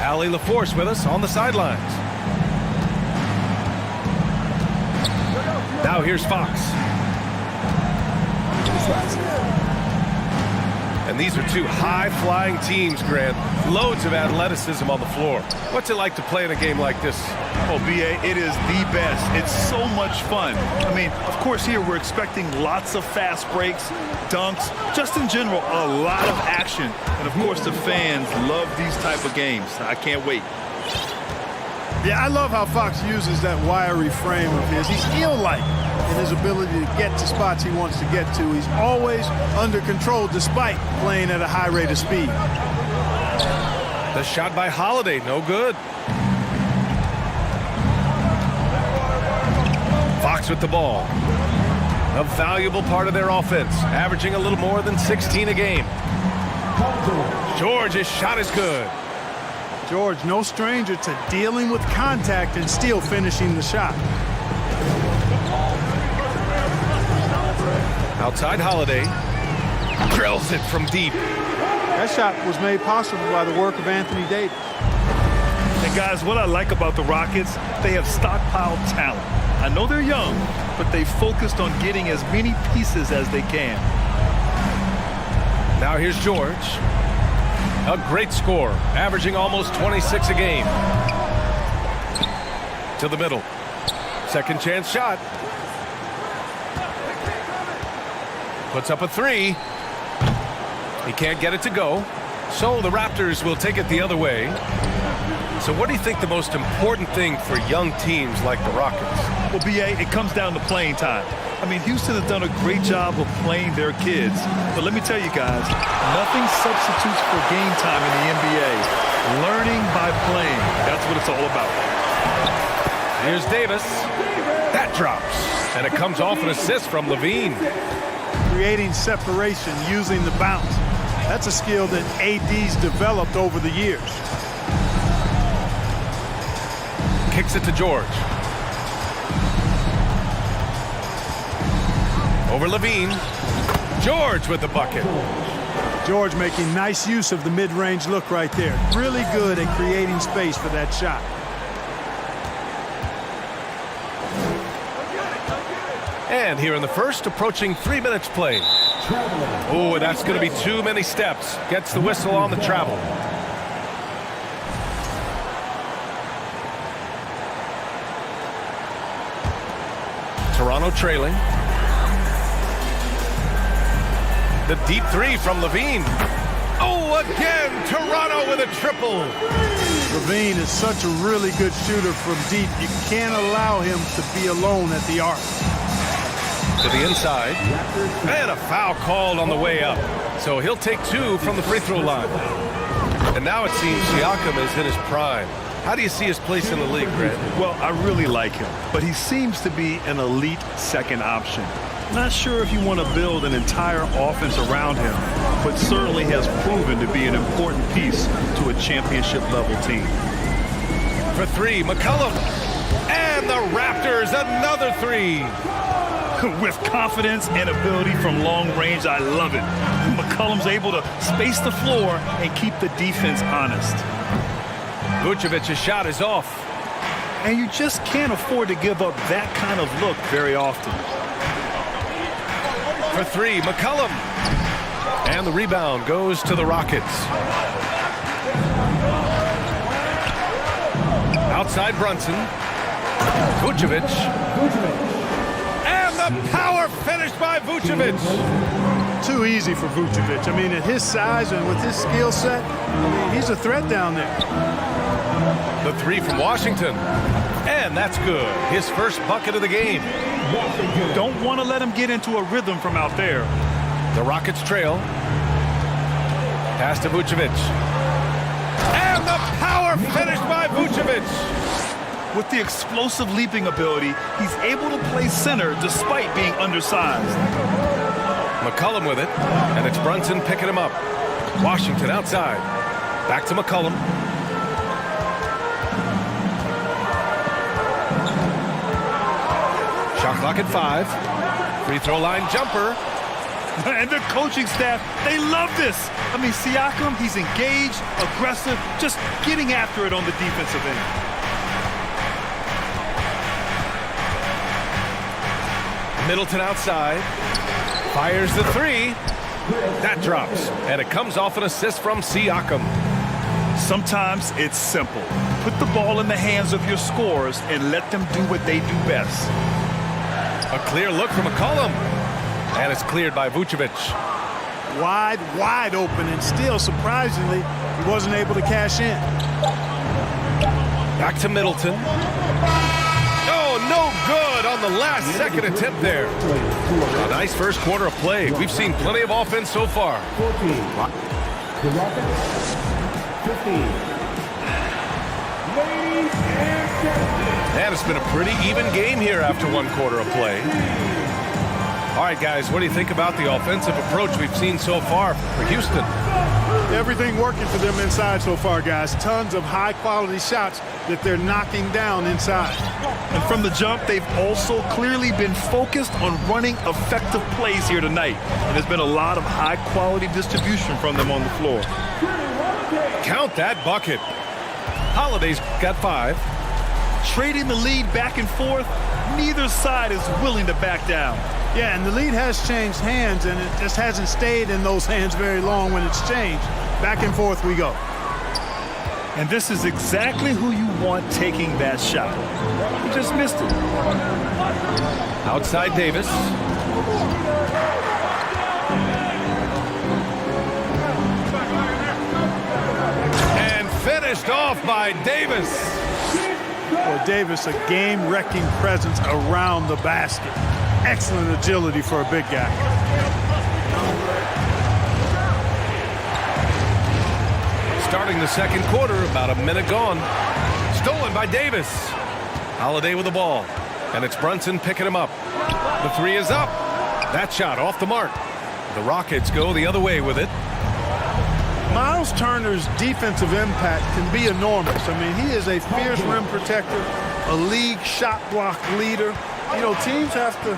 Allie LaForce with us on the sidelines. Now here's Fox. And these are two high-flying teams, Grant. Loads of athleticism on the floor. What's it like to play in a game like this? Oh, B.A., it is the best. It's so much fun. I mean, of course, here we're expecting lots of fast breaks, dunks, just in general, a lot of action. And, of course, the fans love these type of games. I can't wait. Yeah, I love how Fox uses that wiry frame of his. He's eel-like in his ability to get to spots he wants to get to. He's always under control despite playing at a high rate of speed. The shot by Holiday, no good. Fox with the ball. A valuable part of their offense, averaging a little more than 16 a game. George, his shot is good. George, no stranger to dealing with contact and still finishing the shot. Outside Holiday. Drills it from deep. That shot was made possible by the work of Anthony Davis. And, guys, what I like about the Rockets, they have stockpiled talent. I know they're young, but they focused on getting as many pieces as they can. Now here's George. A great score, averaging almost 26 a game. To the middle. Second chance shot. Puts up a three. He can't get it to go. So the Raptors will take it the other way. So what do you think the most important thing for young teams like the Rockets? Well, B.A., it comes down to playing time. I mean, Houston has done a great job of playing their kids. But let me tell you guys, nothing substitutes for game time in the NBA. Learning by playing. That's what it's all about. Here's Davis. That drops. And it comes off an assist from Levine. Creating separation using the bounce. That's a skill that AD's developed over the years. Kicks it to George. Over Levine. George with the bucket. George making nice use of the mid-range look right there. Really good at creating space for that shot. And here in the first, approaching 3 minutes played. Oh, that's going to be too many steps. Gets the whistle on the travel. Toronto trailing. The deep three from Levine. Oh, again, Toronto with a triple. Levine is such a really good shooter from deep. You can't allow him to be alone at the arc. To the inside. And a foul called on the way up. So he'll take two from the free throw line. And now it seems Siakam is in his prime. How do you see his place in the league, Grant? Well, I really like him, but he seems to be an elite second option. Not sure if you want to build an entire offense around him, but certainly has proven to be an important piece to a championship-level team. For three, McCollum. And the Raptors, another three. With confidence and ability from long range, I love it. McCollum's able to space the floor and keep the defense honest. Vucevic's shot is off. And you just can't afford to give up that kind of look very often. For three, McCollum. And the rebound goes to the Rockets. Outside Brunson. Vucevic. And the power finish by Vucevic. Too easy for Vucevic. I mean, at his size and with his skill set, I mean, he's a threat down there. The three from Washington. And that's good. His first bucket of the game. Don't want to let him get into a rhythm from out there. The Rockets trail. Pass to Vucevic. And the power finish by Vucevic. With the explosive leaping ability, he's able to play center despite being undersized. McCollum with it, and it's Brunson picking him up. Washington outside. Back to McCollum. Shot clock at 5. Free throw line jumper. And the coaching staff, they love this. I mean, Siakam, he's engaged, aggressive, just getting after it on the defensive end. Middleton outside. Fires the three. That drops. And it comes off an assist from Siakam. Sometimes it's simple. Put the ball in the hands of your scorers and let them do what they do best. A clear look from McCollum. And it's cleared by Vucevic. Wide open, and still, surprisingly, he wasn't able to cash in. Back to Middleton. Oh, no good on the last second attempt there. A nice first quarter of play. We've seen plenty of offense so far. 14. The Rockets, 15. Ladies and gentlemen. And it's been a pretty even game here after one quarter of play. All right, guys, what do you think about the offensive approach we've seen so far for Houston? Everything working for them inside so far, guys. Tons of high-quality shots that they're knocking down inside. And from the jump, they've also clearly been focused on running effective plays here tonight. And there's been a lot of high-quality distribution from them on the floor. Count that bucket. Holiday's got 5. Trading the lead back and forth, neither side is willing to back down. Yeah, and the lead has changed hands, and it just hasn't stayed in those hands very long when it's changed. Back and forth we go. And this is exactly who you want taking that shot. You just missed it. Outside Davis. And finished off by Davis. For Davis, a game-wrecking presence around the basket. Excellent agility for a big guy. Starting the second quarter, about a minute gone. Stolen by Davis. Holiday with the ball. And it's Brunson picking him up. The three is up. That shot off the mark. The Rockets go the other way with it. Miles Turner's defensive impact can be enormous. I mean, he is a fierce rim protector, a league shot block leader. You know, teams have to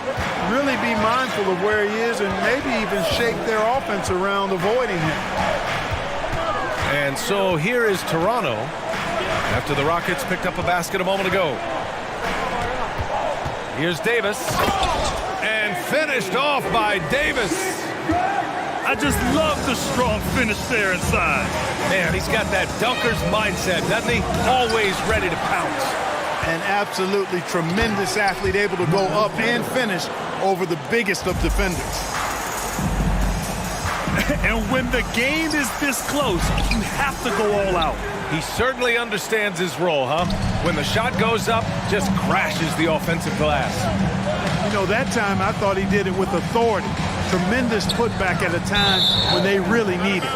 really be mindful of where he is and maybe even shape their offense around avoiding him. And so here is Toronto after the Rockets picked up a basket a moment ago. Here's Davis. And finished off by Davis. I just love the strong finish there inside. Man, he's got that dunker's mindset, doesn't he? Always ready to pounce. An absolutely tremendous athlete, able to go up and finish over the biggest of defenders. And when the game is this close, you have to go all out. He certainly understands his role, huh? When the shot goes up, just crashes the offensive glass. You know, that time I thought he did it with authority. Tremendous putback at a time when they really need it.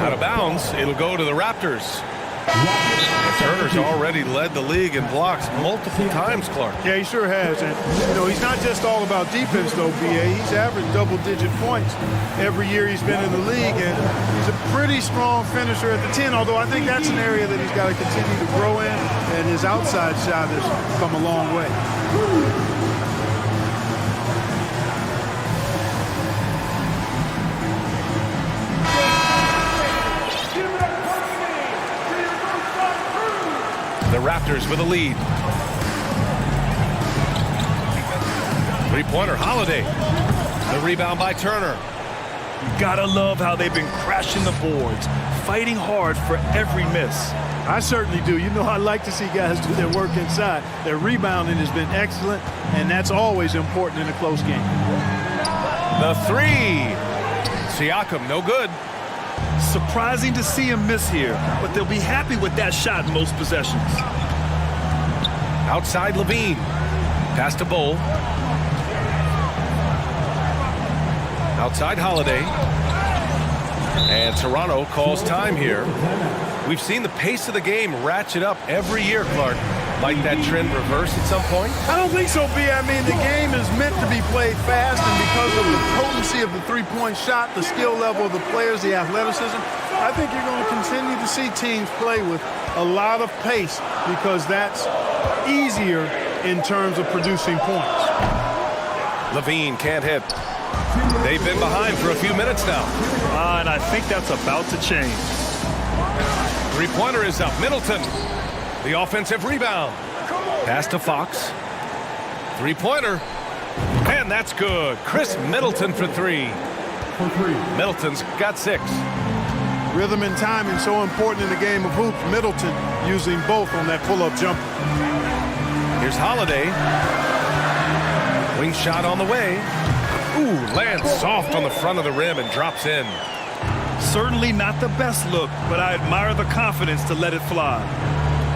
Out of bounds, it'll go to the Raptors. And Turner's already led the league in blocks multiple times, Clark. Yeah, he sure has. And, you know, he's not just all about defense, though, B.A. He's averaged double-digit points every year he's been in the league. And he's a pretty strong finisher at the 10, although I think that's an area that he's got to continue to grow in. And his outside shot has come a long way. The Raptors with a lead. Three-pointer, Holiday. The rebound by Turner. You gotta love how they've been crashing the boards, fighting hard for every miss. I certainly do. You know, I like to see guys do their work inside. Their rebounding has been excellent, and that's always important in a close game. The three. Siakam, no good. Surprising to see him miss here, but they'll be happy with that shot in most possessions. Outside Levine. Pass to Bull. Outside Holiday. And Toronto calls time here. We've seen the pace of the game ratchet up every year, Clark. Might that trend reverse at some point? I don't think so, B. I mean, the game is meant to be played fast, and because of the potency of the three-point shot, the skill level of the players, the athleticism, I think you're going to continue to see teams play with a lot of pace because that's easier in terms of producing points. Levine can't hit. They've been behind for a few minutes now. And I think that's about to change. Three-pointer is up. Middleton. The offensive rebound. Pass to Fox. Three-pointer. And that's good. Chris Middleton for three. Middleton's got 6. Rhythm and timing so important in the game of hoops. Middleton using both on that pull-up jumper. Here's Holiday. Wing shot on the way. Ooh, lands soft on the front of the rim and drops in. Certainly not the best look, but I admire the confidence to let it fly.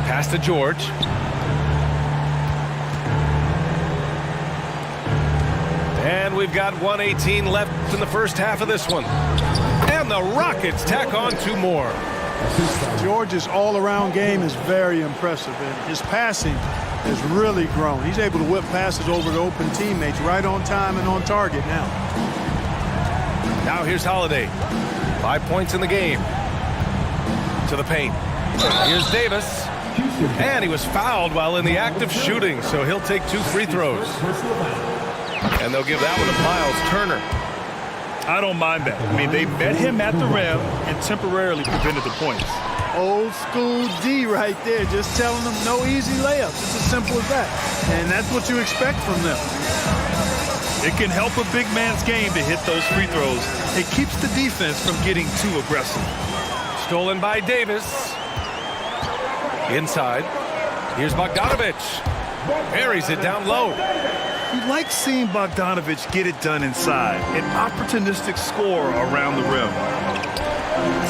Pass to George. And we've got 1:18 left in the first half of this one. And the Rockets tack on 2 more. George's all-around game is very impressive, and his passing has really grown. He's able to whip passes over to open teammates right on time and on target now. Now here's Holiday. 5 points in the game. To the paint. Here's Davis. And he was fouled while in the act of shooting, so he'll take 2 free throws. And they'll give that one to Miles Turner. I don't mind that. I mean, they met him at the rim and temporarily prevented the points. Old school D right there, just telling them no easy layups. It's as simple as that. And that's what you expect from them. It can help a big man's game to hit those free throws. It keeps the defense from getting too aggressive. Stolen by Davis. Inside. Here's Bogdanovich. Buries it down low. You like seeing Bogdanovich get it done inside. An opportunistic scorer around the rim.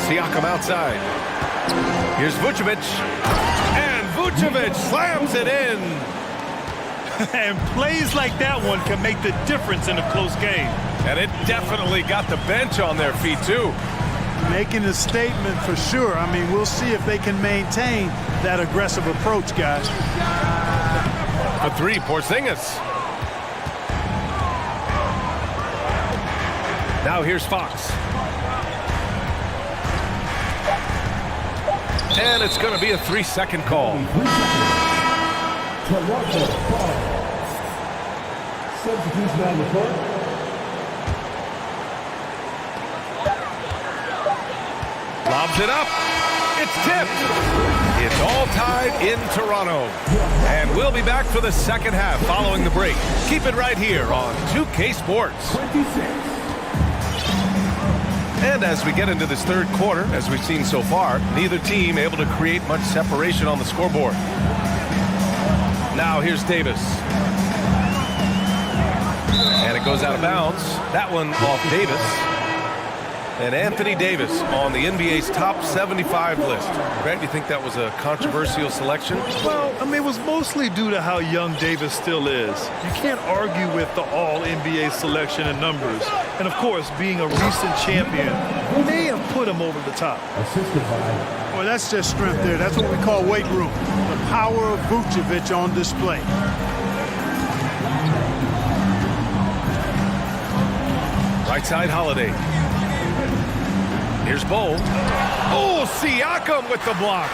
Siakam outside. Here's Vucevic. And Vucevic slams it in. And plays like that one can make the difference in a close game. And it definitely got the bench on their feet, too. Making a statement for sure. I mean, we'll see if they can maintain that aggressive approach, guys. For 3, Porzingis. Now here's Fox. And it's going to be a 3-second call. Substitution on the court. Lobs it up. It's tipped. It's all tied in Toronto. And we'll be back for the second half following the break. Keep it right here on 2K Sports. 26. And as we get into this third quarter, as we've seen so far, neither team able to create much separation on the scoreboard. Now here's Davis. And it goes out of bounds. That one off Davis. And Anthony Davis on the NBA's top 75 list. Grant, you think that was a controversial selection? Well, I mean, it was mostly due to how young Davis still is. You can't argue with the all-NBA selection and numbers. And, of course, being a recent champion may have put him over the top. Assisted by. Well, that's just strength there. That's what we call weight room. The power of Vucevic on display. Right side, Holiday. Here's Bowl. Oh, Siakam with the block.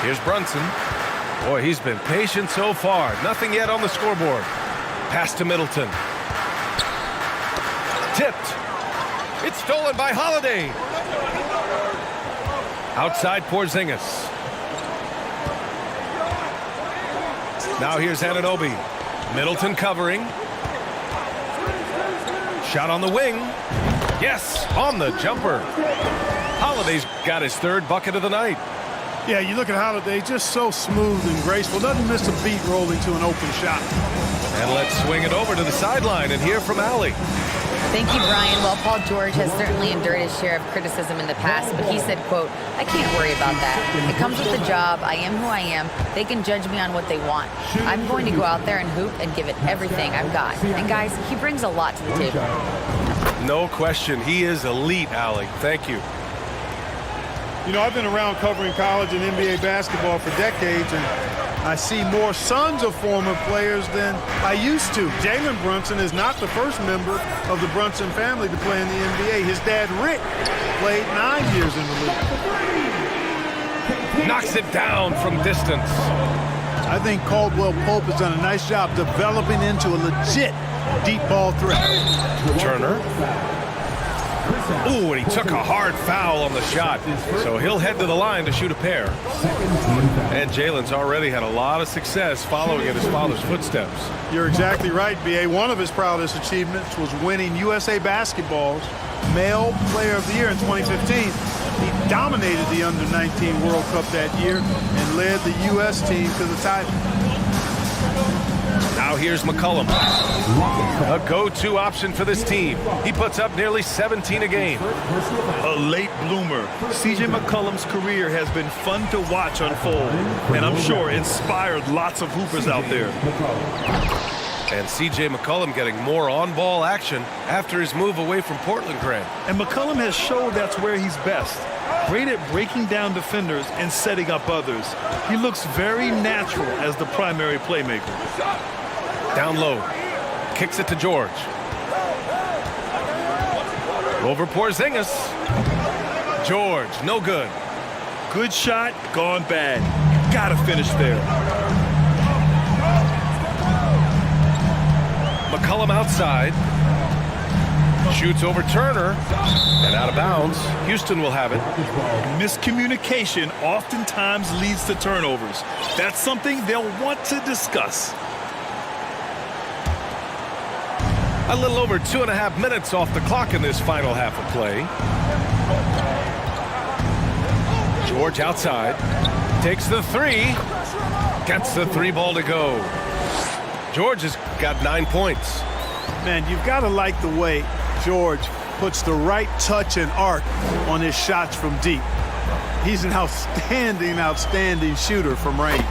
Here's Brunson. Boy, he's been patient so far. Nothing yet on the scoreboard. Pass to Middleton. Tipped. It's stolen by Holiday. Outside Porzingis. Now here's Anunoby. Middleton covering. Shot on the wing. Yes, on the jumper. Holiday's got his 3rd bucket of the night. Yeah, you look at Holiday, just so smooth and graceful. Doesn't miss a beat rolling to an open shot. And let's swing it over to the sideline and hear from Allie. Thank you, Brian. Well, Paul George has certainly endured his share of criticism in the past, but he said, quote, "I can't worry about that. It comes with the job. I am who I am. They can judge me on what they want. I'm going to go out there and hoop and give it everything I've got." And guys, he brings a lot to the table. No question. He is elite, Allie. Thank you. You know, I've been around covering college and NBA basketball for decades, and I see more sons of former players than I used to. Jalen Brunson is not the first member of the Brunson family to play in the NBA. His dad, Rick, played 9 years in the league. Knocks it down from distance. I think Caldwell Pope has done a nice job developing into a legit deep ball threat. Turner. Ooh, and he took a hard foul on the shot. So he'll head to the line to shoot a pair. And Jalen's already had a lot of success following in his father's footsteps. You're exactly right, B.A. One of his proudest achievements was winning USA Basketball's Male Player of the Year in 2015. He dominated the Under-19 World Cup that year and led the U.S. team to the title. Now here's McCollum. A go-to option for this team. He puts up nearly 17 a game. A late bloomer. C.J. McCollum's career has been fun to watch unfold, and I'm sure inspired lots of hoopers out there. And C.J. McCollum getting more on-ball action after his move away from Portland, Grant. And McCollum has showed that's where he's best. Great at breaking down defenders and setting up others. He looks very natural as the primary playmaker. Down low. Kicks it to George. Over Porzingis. George, no good. Good shot, gone bad. Gotta finish there. McCollum outside. Shoots over Turner. And out of bounds. Houston will have it. Miscommunication oftentimes leads to turnovers. That's something they'll want to discuss. A little over 2.5 minutes off the clock in this final half of play. George outside. Takes the three. Gets the three ball to go. George has got 9 points. Man, you've got to like the way George puts the right touch and arc on his shots from deep. He's an outstanding shooter from range.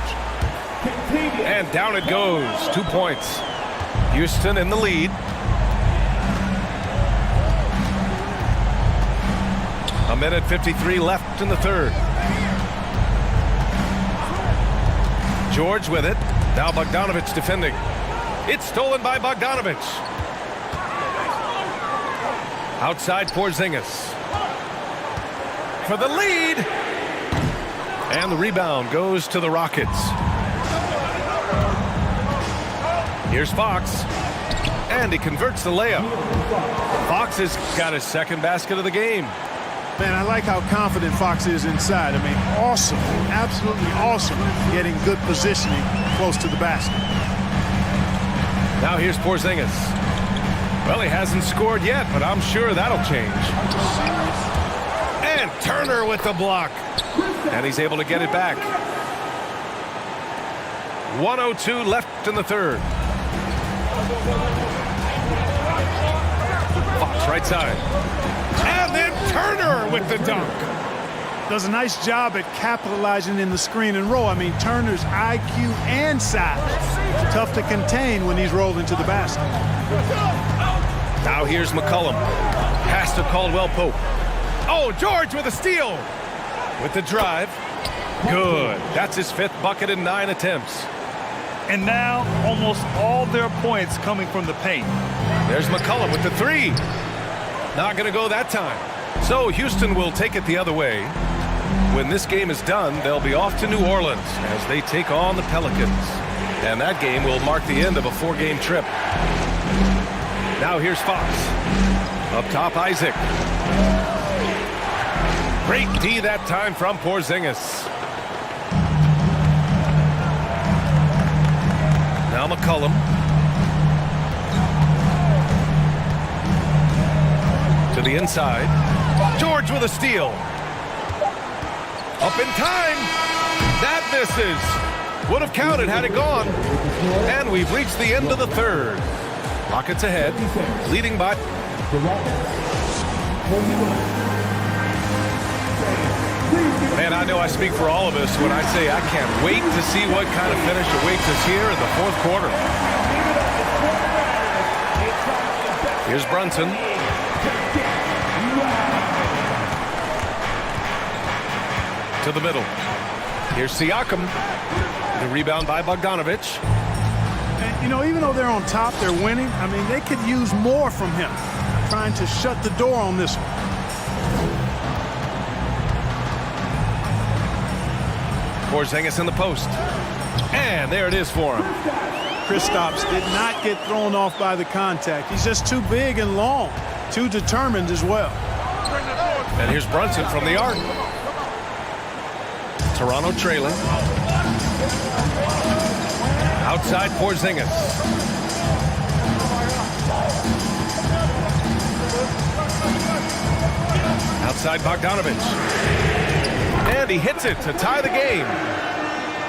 And down it goes. 2 points. Houston in the lead. A minute 53 left in the third. George with it. Now Bogdanovich defending. It's stolen by Bogdanovich. Outside Porzingis. For the lead. And the rebound goes to the Rockets. Here's Fox. And he converts the layup. Fox has got his second basket of the game. Man, I like how confident Fox is inside. I mean, awesome, absolutely awesome getting good positioning close to the basket. Now here's Porzingis. Well, he hasn't scored yet, but I'm sure that'll change. And Turner with the block. And he's able to get it back. 1:02 left in the third. Fox right side. And then Turner with the dunk. Does a nice job at capitalizing in the screen and roll. I mean, Turner's IQ and size. Tough to contain when he's rolled into the basket. Now here's McCollum. Pass to Caldwell Pope. Oh, George with a steal. With the drive. Good. That's his 5th bucket in 9 attempts. And now almost all their points coming from the paint. There's McCollum with the three. Not going to go that time. So Houston will take it the other way. When this game is done, they'll be off to New Orleans as they take on the Pelicans. And that game will mark the end of a 4-game trip. Now here's Fox. Up top, Isaac. Great D that time from Porzingis. Now McCollum. To the inside. George with a steal. Up in time. That misses. Would have counted had it gone. And we've reached the end of the third. Rockets ahead. Leading by. Man, I know I speak for all of us when I say I can't wait to see what kind of finish awaits us here in the fourth quarter. Here's Brunson. To the middle. Here's Siakam. The rebound by Bogdanovich. And, you know, even though they're on top, they're winning. I mean, they could use more from him. Trying to shut the door on this one. Porzingis in the post. And there it is for him. Kristaps did not get thrown off by the contact. He's just too big and long, too determined as well. And here's Brunson from the arc. Toronto trailing. Outside Porzingis. Outside Bogdanovich. And he hits it to tie the game.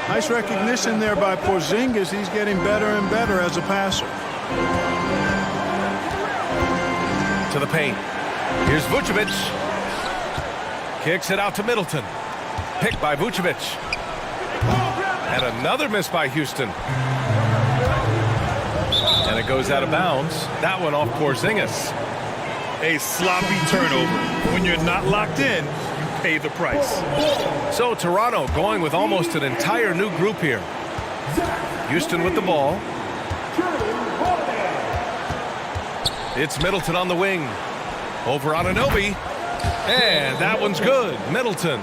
Nice recognition there by Porzingis. He's getting better and better as a passer. To the paint. Here's Vucevic. Kicks it out to Middleton. Picked by Vucevic. And another miss by Houston. And it goes out of bounds. That one off Porzingis. A sloppy turnover. When you're not locked in, you pay the price. So Toronto going with almost an entire new group here. Houston with the ball. It's Middleton on the wing. Over on Anunoby. And that one's good. Middleton.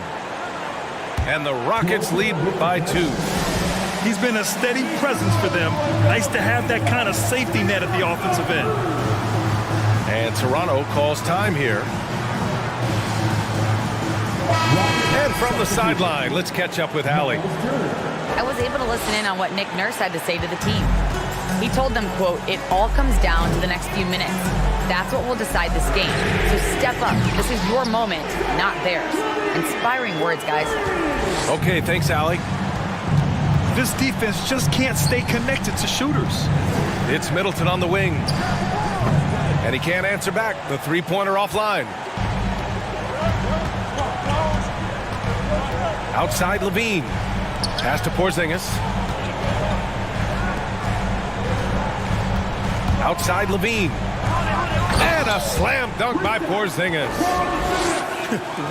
And the Rockets lead by 2. He's been a steady presence for them. Nice to have that kind of safety net at the offensive end. And Toronto calls time here. And from the sideline, let's catch up with Allie. I was able to listen in on what Nick Nurse had to say to the team. He told them, quote, "It all comes down to the next few minutes. That's what will decide this game. So step up. This is your moment, not theirs." Inspiring words, guys. Okay, thanks, Allie. This defense just can't stay connected to shooters. It's Middleton on the wing. And he can't answer back. The three-pointer offline. Outside Levine. Pass to Porzingis. Outside Levine. And a slam dunk by Porzingis.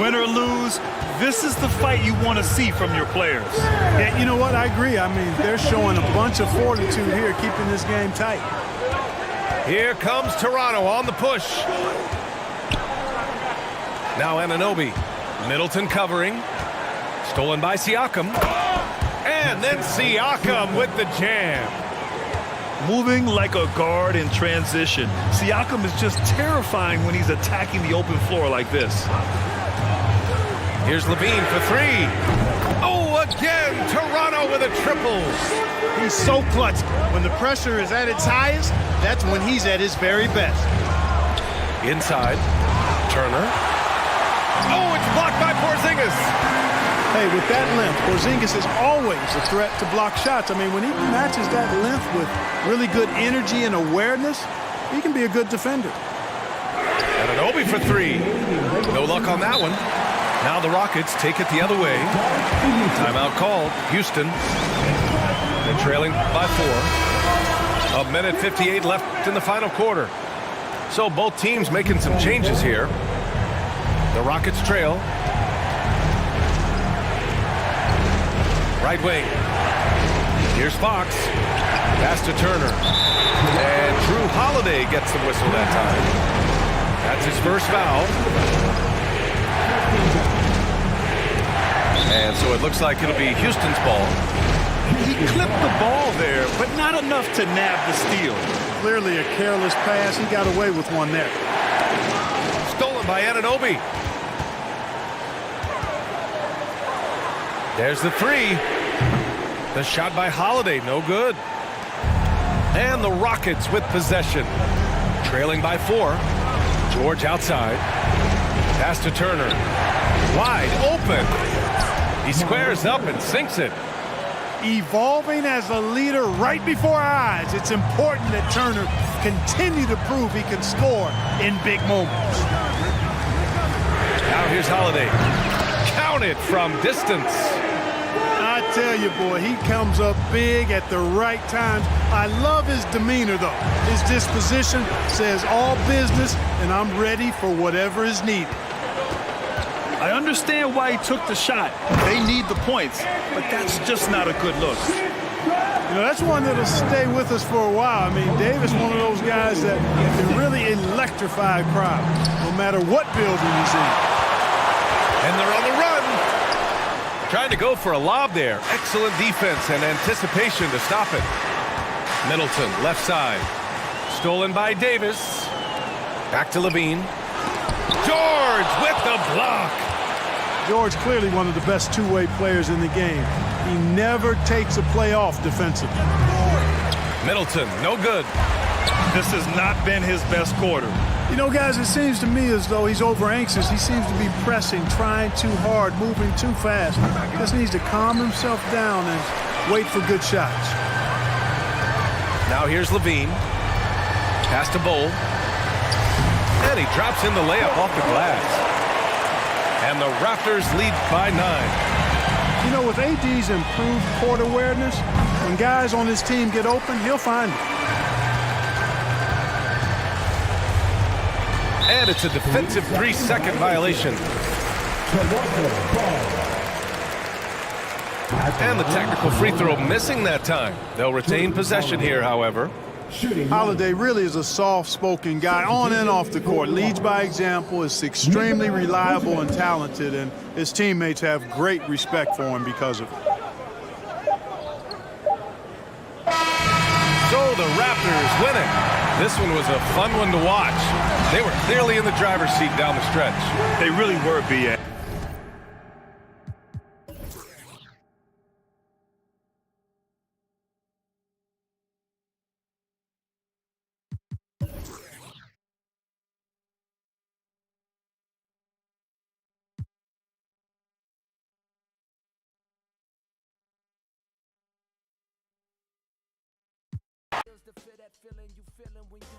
Win or lose, this is the fight you want to see from your players. Yeah, you know what? I agree. I mean, they're showing a bunch of fortitude here, keeping this game tight. Here comes Toronto on the push. Now Anunoby. Middleton covering. Stolen by Siakam. And then Siakam with the jam. Moving like a guard in transition. Siakam is just terrifying when he's attacking the open floor like this. Here's Levine for 3. Oh, again, Toronto with a triple. He's so clutch. When the pressure is at its highest, that's when he's at his very best. Inside, Turner. Oh, it's blocked by Porzingis. Hey, with that length, Porzingis is always a threat to block shots. I mean, when he matches that length with really good energy and awareness, he can be a good defender. And Anunoby for 3. No luck on that one. Now the Rockets take it the other way. Timeout called. Houston. They're trailing by 4. 1:58 left in the final quarter. So both teams making some changes here. The Rockets trail. Right wing. Here's Fox. Pass to Turner. And Drew Holiday gets the whistle that time. That's his first foul. And so it looks like it'll be Houston's ball. He clipped the ball there, but not enough to nab the steal. Clearly a careless pass. He got away with one there. Stolen by Anunoby. There's the 3. The shot by Holiday, no good. And the Rockets with possession. Trailing by 4. George outside. Pass to Turner. Wide open. He squares up and sinks it. Evolving as a leader right before our eyes. It's important that Turner continue to prove he can score in big moments. Now here's Holiday. Count it from distance. I tell you, boy, he comes up big at the right times. I love his demeanor, though. His disposition says all business, and I'm ready for whatever is needed. I understand why he took the shot. They need the points, but that's just not a good look. You know, that's one that'll stay with us for a while. I mean, Davis, one of those guys that can really electrify a crowd, no matter what building he's in. And they're on the run. Trying to go for a lob there. Excellent defense and anticipation to stop it. Middleton, left side. Stolen by Davis. Back to Levine. George with the block. George clearly one of the best two-way players in the game. He never takes a play off defensively. Middleton, no good. This has not been his best quarter. You know, guys, it seems to me as though he's over-anxious. He seems to be pressing, trying too hard, moving too fast. Just needs to calm himself down and wait for good shots. Now here's Levine. Pass to Bull. And he drops in the layup off the glass. And the Raptors lead by 9. You know, with AD's improved court awareness, when guys on his team get open, he'll find it. And it's a defensive 3-second violation. And the technical free throw missing that time. They'll retain possession here, however. Holiday really is a soft-spoken guy on and off the court. Leads by example, is extremely reliable and talented, and his teammates have great respect for him because of it. So the Raptors winning. This one was a fun one to watch. They were clearly in the driver's seat down the stretch. They really were, B.A.